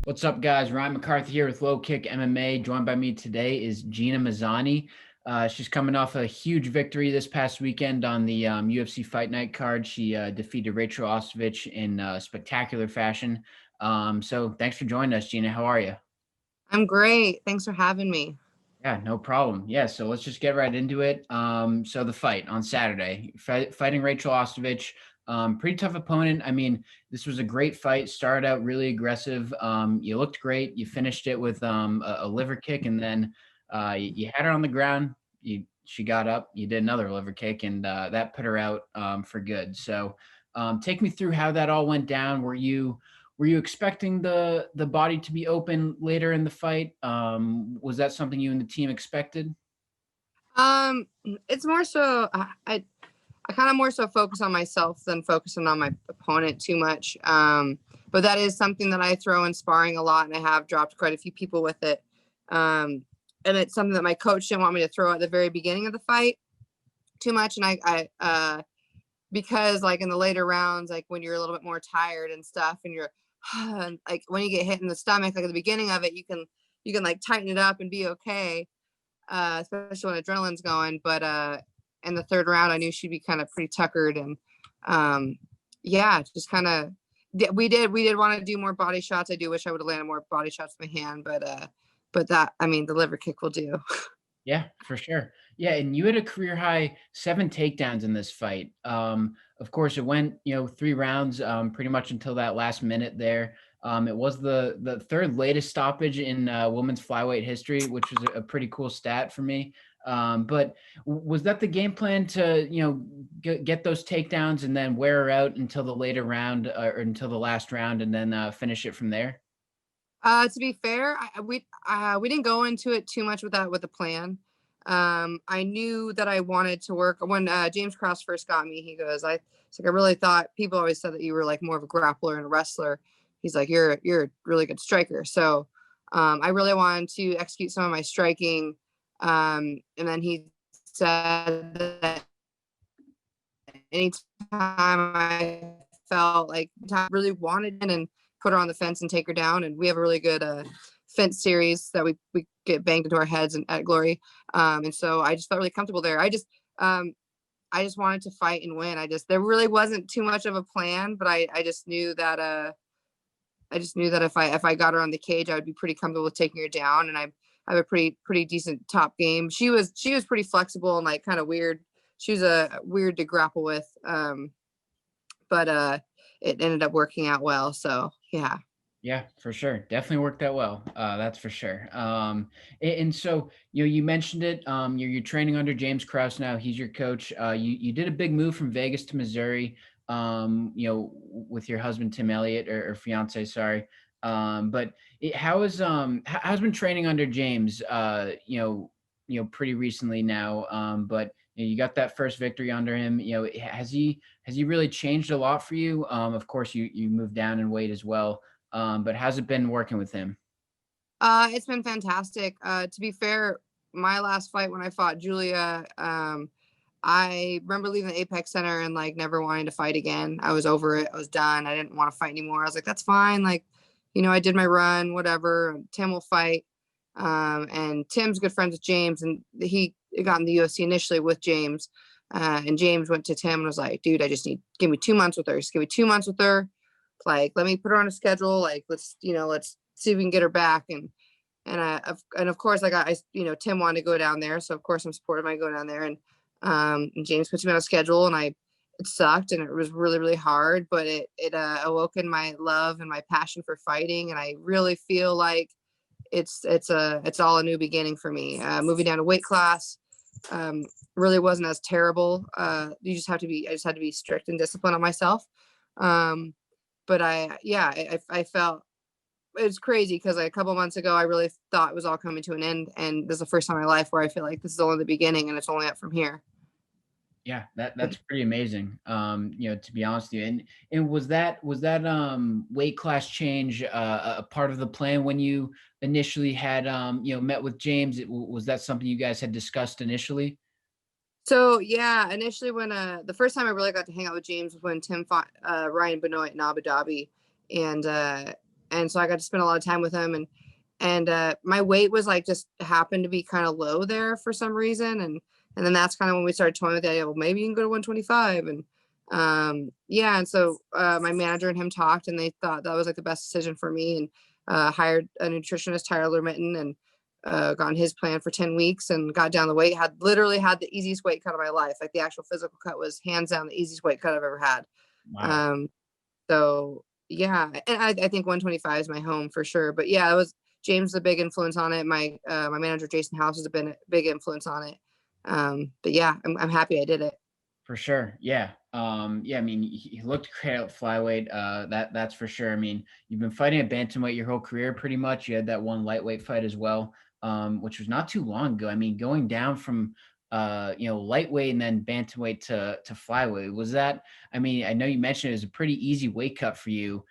What's up, guys? Ryan MacCarthy here with LowKick MMA. Joined by me today is Gina Mazany. She's coming off a huge victory this past weekend on the UFC Fight Night card. She defeated Rachael Ostovich in spectacular fashion. So thanks for joining us, Gina. How are you? I'm great. Thanks for having me. Yeah, no problem. Yeah, so let's just get right into it. So the fight on Saturday, fighting Rachael Ostovich, pretty tough opponent. I mean, this was a great fight. Started out really aggressive. You looked great. You finished it with a liver kick, and then you had her on the ground. She got up. You did another liver kick, and that put her out for good. So, take me through how that all went down. Were you expecting the body to be open later in the fight? Was that something you and the team expected? Um, it's more so I kind of more so focus on myself than focusing on my opponent too much. But that is something that I throw in sparring a lot, and I have dropped quite a few people with it. And it's something that my coach didn't want me to throw at the very beginning of the fight too much. And because like in the later rounds, like when you're a little bit more tired and stuff, and you're like when you get hit in the stomach, like at the beginning of it, you can like tighten it up and be okay, especially when adrenaline's going. But in the third round, I knew she'd be kind of pretty tuckered, and yeah, just kind of we did want to do more body shots. I do wish I would have landed more body shots with my hand, but that I mean the liver kick will do. Yeah, for sure. Yeah, and you had a career high 7 takedowns in this fight. Of course, it went, 3 rounds, pretty much until that last minute there. It was the third latest stoppage in women's flyweight history, which was a pretty cool stat for me. But was that the game plan to, get those takedowns and then wear her out until the later round or until the last round and then finish it from there? To be fair, we didn't go into it too much with the plan. I knew that I wanted to work when James Krause first got me. He goes, it's like I really thought people always said that you were like more of a grappler and a wrestler. He's like, you're a really good striker. So I really wanted to execute some of my striking. And then he said that anytime I felt like I really wanted it and put her on the fence and take her down. And we have a really good fence series that we get banged into our heads and at Glory. And so I just felt really comfortable there. I just wanted to fight and win. There really wasn't too much of a plan, but I just knew that if I got her on the cage, I would be pretty comfortable with taking her down. And I have a pretty decent top game. She was pretty flexible and like kind of weird. She was weird to grapple with. But it ended up working out well. So yeah. Yeah, for sure. Definitely worked out well. That's for sure. And so you mentioned it. You're training under James Krause now. He's your coach. You did a big move from Vegas to Missouri. With your husband Tim Elliott or fiance, sorry. But how's been training under James? Pretty recently now. But you got that first victory under him. Has he really changed a lot for you? Of course, you moved down in weight as well. But how's it been working with him? It's been fantastic. To be fair, my last fight when I fought Julia, I remember leaving the Apex Center and like never wanting to fight again. I was over it. I was done. I didn't want to fight anymore. I was like, that's fine. Like, I did my run, whatever. Tim will fight. And Tim's good friends with James, and he got in the UFC initially with James. And James went to Tim and was like, dude, give me 2 months with her. Just give me 2 months with her. Like, let me put her on a schedule. Like, let's see if we can get her back. And of course, Tim wanted to go down there. So of course I'm supportive. I go down there, and James puts me on a schedule, and it sucked, and it was really, really hard, but it awoken my love and my passion for fighting. And I really feel like it's all a new beginning for me. Moving down a weight class, really wasn't as terrible. I just had to be strict and disciplined on myself. But I felt it's crazy because like a couple months ago, I really thought it was all coming to an end. And this is the first time in my life where I feel like this is only the beginning and it's only up from here. Yeah, that's pretty amazing. To be honest with you. And was that weight class change a part of the plan when you initially had met with James? Was that something you guys had discussed initially? So yeah, initially when the first time I really got to hang out with James was when Tim fought Ryan Benoit in Abu Dhabi. And And so I got to spend a lot of time with him, and my weight was like just happened to be kind of low there for some reason. And then that's kind of when we started toying with the idea, well, maybe you can go to 125. And yeah. And so my manager and him talked, and they thought that was like the best decision for me, and hired a nutritionist, Tyler Mitten, and got on his plan for 10 weeks and got down the weight, literally had the easiest weight cut of my life. Like the actual physical cut was hands down the easiest weight cut I've ever had. Wow. So yeah, and I think 125 is my home for sure. But yeah, it was James a big influence on it. My manager Jason House has been a big influence on it. But yeah, I'm happy I did it. For sure. Yeah. Yeah, I mean, he looked great at flyweight. That's for sure. I mean, you've been fighting at bantamweight your whole career pretty much. You had that one lightweight fight as well, which was not too long ago. I mean, going down from lightweight and then bantamweight to flyweight. Was that, I mean, I know you mentioned it was a pretty easy weight cut for you,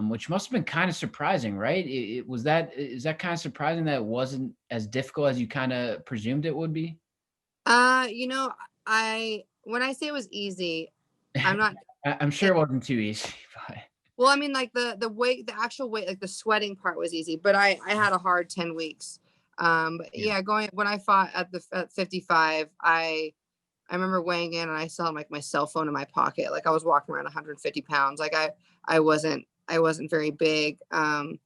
which must have been kind of surprising, right? Is that kind of surprising that it wasn't as difficult as you kind of presumed it would be? You know, I when I say it was easy, I'm not. I'm sure it wasn't too easy, but Well, I mean, like the weight, the actual weight, like the sweating part was easy, but I had a hard 10 weeks. But yeah. yeah, going when I fought at 55, I remember weighing in and I saw like my cell phone in my pocket. Like I was walking around 150 pounds. Like I wasn't very big. And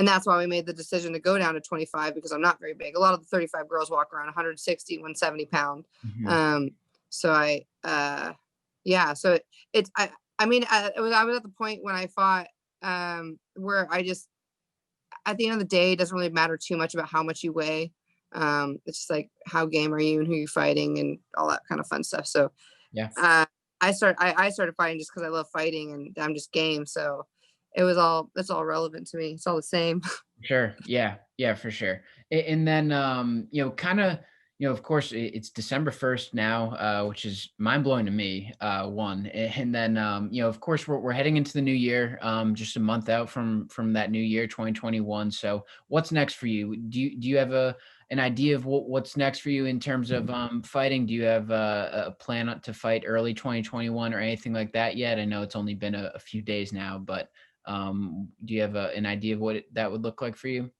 that's why we made the decision to go down to 25, because I'm not very big. A lot of the 35 girls walk around 160, 170 pound. Mhm. Um, so yeah, so I mean, I was at the point when I fought, where I just, at the end of the day, it doesn't really matter too much about how much you weigh. It's just like how game are you and who you're fighting and all that kind of fun stuff. So Yeah. uh, I started fighting just because I love fighting and I'm just game. So it's all relevant to me. It's all the same. Sure. Yeah. Yeah, for sure. And then, kind of, of course, it's December 1st now, which is mind blowing to me. One, and then, of course, we're heading into the new year, just a month out from that new year, 2021. So, what's next for you? Do you have an idea of what's next for you in terms of fighting? Do you have a plan to fight early 2021 or anything like that yet? I know it's only been a few days now, but do you have an idea of what that would look like for you?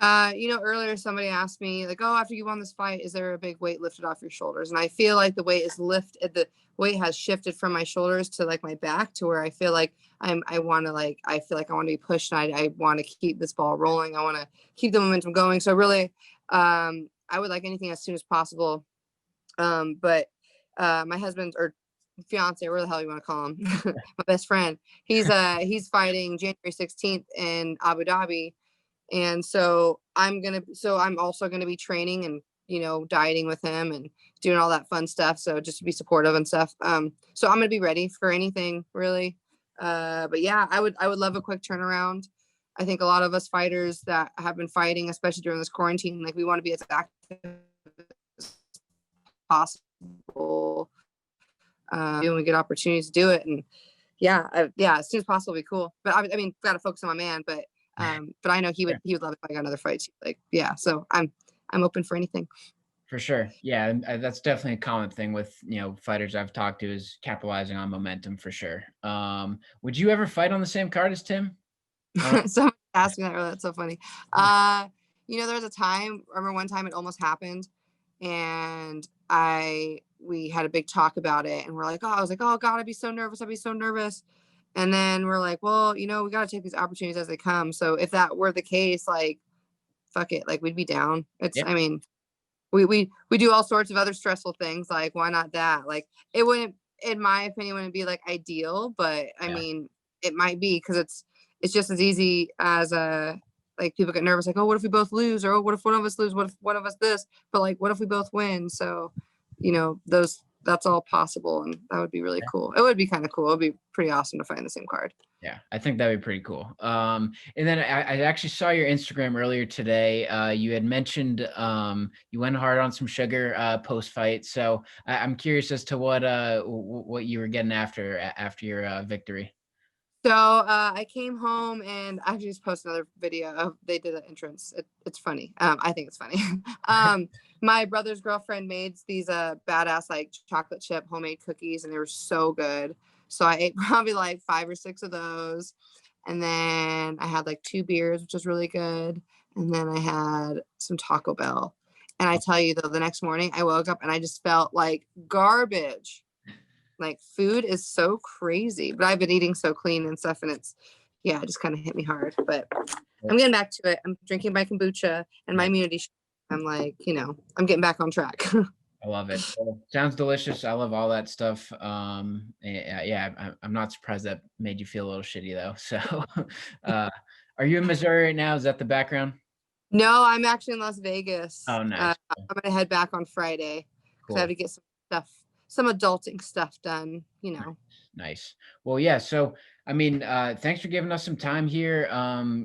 Earlier somebody asked me like, "Oh, after you won this fight, is there a big weight lifted off your shoulders?" And I feel like the weight has shifted from my shoulders to like my back, to where I feel like I want to like I feel like I want to be pushed, and I want to keep this ball rolling. I want to keep the momentum going. So really, I would like anything as soon as possible. But my husband or fiance, where the hell you want to call him, my best friend, he's fighting January 16th in Abu Dhabi, and so I'm also gonna be training and dieting with him and doing all that fun stuff. So just to be supportive and stuff. So I'm gonna be ready for anything really. But yeah, I would love a quick turnaround. I think a lot of us fighters that have been fighting, especially during this quarantine, like we want to be as active as possible. When we get opportunities to do it, and yeah, as soon as possible would be cool. But I mean, got to focus on my man. But I know he would Sure. he would love if I got another fight. Like yeah, so I'm open for anything. For sure. Yeah, and, that's definitely a common thing with, fighters I've talked to is capitalizing on momentum for sure. Would you ever fight on the same card as Tim? Uh, Someone asked me that earlier. That's so funny. There was a time. I remember one time it almost happened, and we had a big talk about it, and we're like, oh, I was like, oh God, I'd be so nervous. I'd be so nervous. And then we're like, well, we got to take these opportunities as they come. So if that were the case, like, fuck it, like we'd be down. yeah, I mean, we do all sorts of other stressful things. Like, why not that? Like, it wouldn't, in my opinion, wouldn't be like ideal, but I yeah, mean, it might be because it's just as easy as like people get nervous, like, oh, what if we both lose, or oh, what if one of us lose? What if one of us this? But like, what if we both win? So, that's all possible, and that would be really yeah. cool. It would be kind of cool. It'd be pretty awesome to find the same card. Yeah, I think that'd be pretty cool. And then I actually saw your Instagram earlier today. You had mentioned you went hard on some sugar post fight. So I'm curious as to what you were getting after your victory. So I came home and I just posted another video of they did an entrance. It's funny. I think it's funny. My brother's girlfriend made these badass like chocolate chip homemade cookies, and they were so good. So I ate probably like 5 or 6 of those, And then I had like 2 beers, which was really good. And then I had some Taco Bell. And I tell you though, the next morning I woke up and I just felt like garbage. Like food is so crazy, but I've been eating so clean and stuff, and it just kind of hit me hard. But I'm getting back to it. I'm drinking my kombucha and my immunity. I'm like, I'm getting back on track. I love it. Well, sounds delicious. I love all that stuff. I'm not surprised that made you feel a little shitty though. So, uh, are you in Missouri right now? Is that the background? No, I'm actually in Las Vegas. Oh, nice. I'm gonna head back on Friday because I have Cool. to get some adulting stuff done. Nice. Well, yeah. So, I mean, thanks for giving us some time here.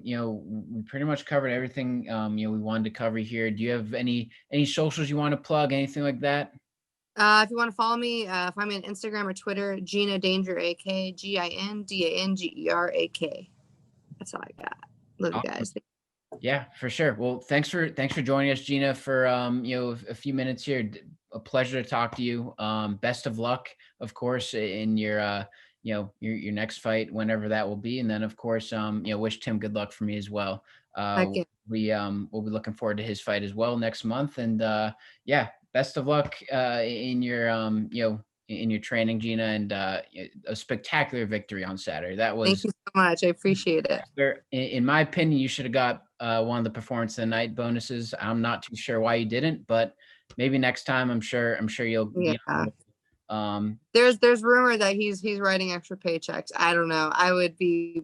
We pretty much covered everything, we wanted to cover here. Do you have any socials you want to plug, anything like that? If you want to follow me, find me on Instagram or Twitter, Gina Danger AK, GINDANGERAK. That's all I got. Love you Awesome. guys. Yeah, for sure. Well, thanks for joining us, Gina, for a few minutes here. A pleasure to talk to you. Best of luck, of course, in your your next fight, whenever that will be. And then of course, wish Tim good luck for me as well. Heck yeah. We'll be looking forward to his fight as well next month. And best of luck in your training, Gina, and a spectacular victory on Saturday. That Thank was, you so much. I appreciate it. in my opinion, you should have got one of the performance of the night bonuses. I'm not too sure why you didn't, but maybe next time. I'm sure you'll be Yeah. on. There's rumor that he's writing extra paychecks. I don't know. I would be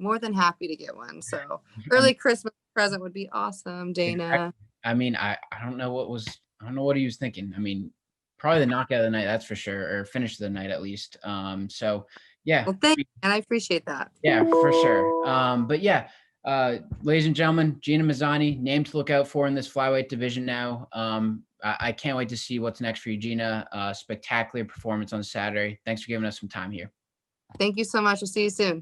more than happy to get one. So early Christmas present would be awesome, Dana. I mean, I don't know I don't know what he was thinking. I mean, probably the knockout of the night, that's for sure, or finish of the night at least. So yeah, Well, thank you, and I appreciate that. yeah, for sure. But yeah, ladies and gentlemen, Gina Mazany, name to look out for in this flyweight division now. I can't wait to see what's next for you, Gina. Spectacular performance on Saturday. Thanks for giving us some time here. Thank you so much. We'll see you soon.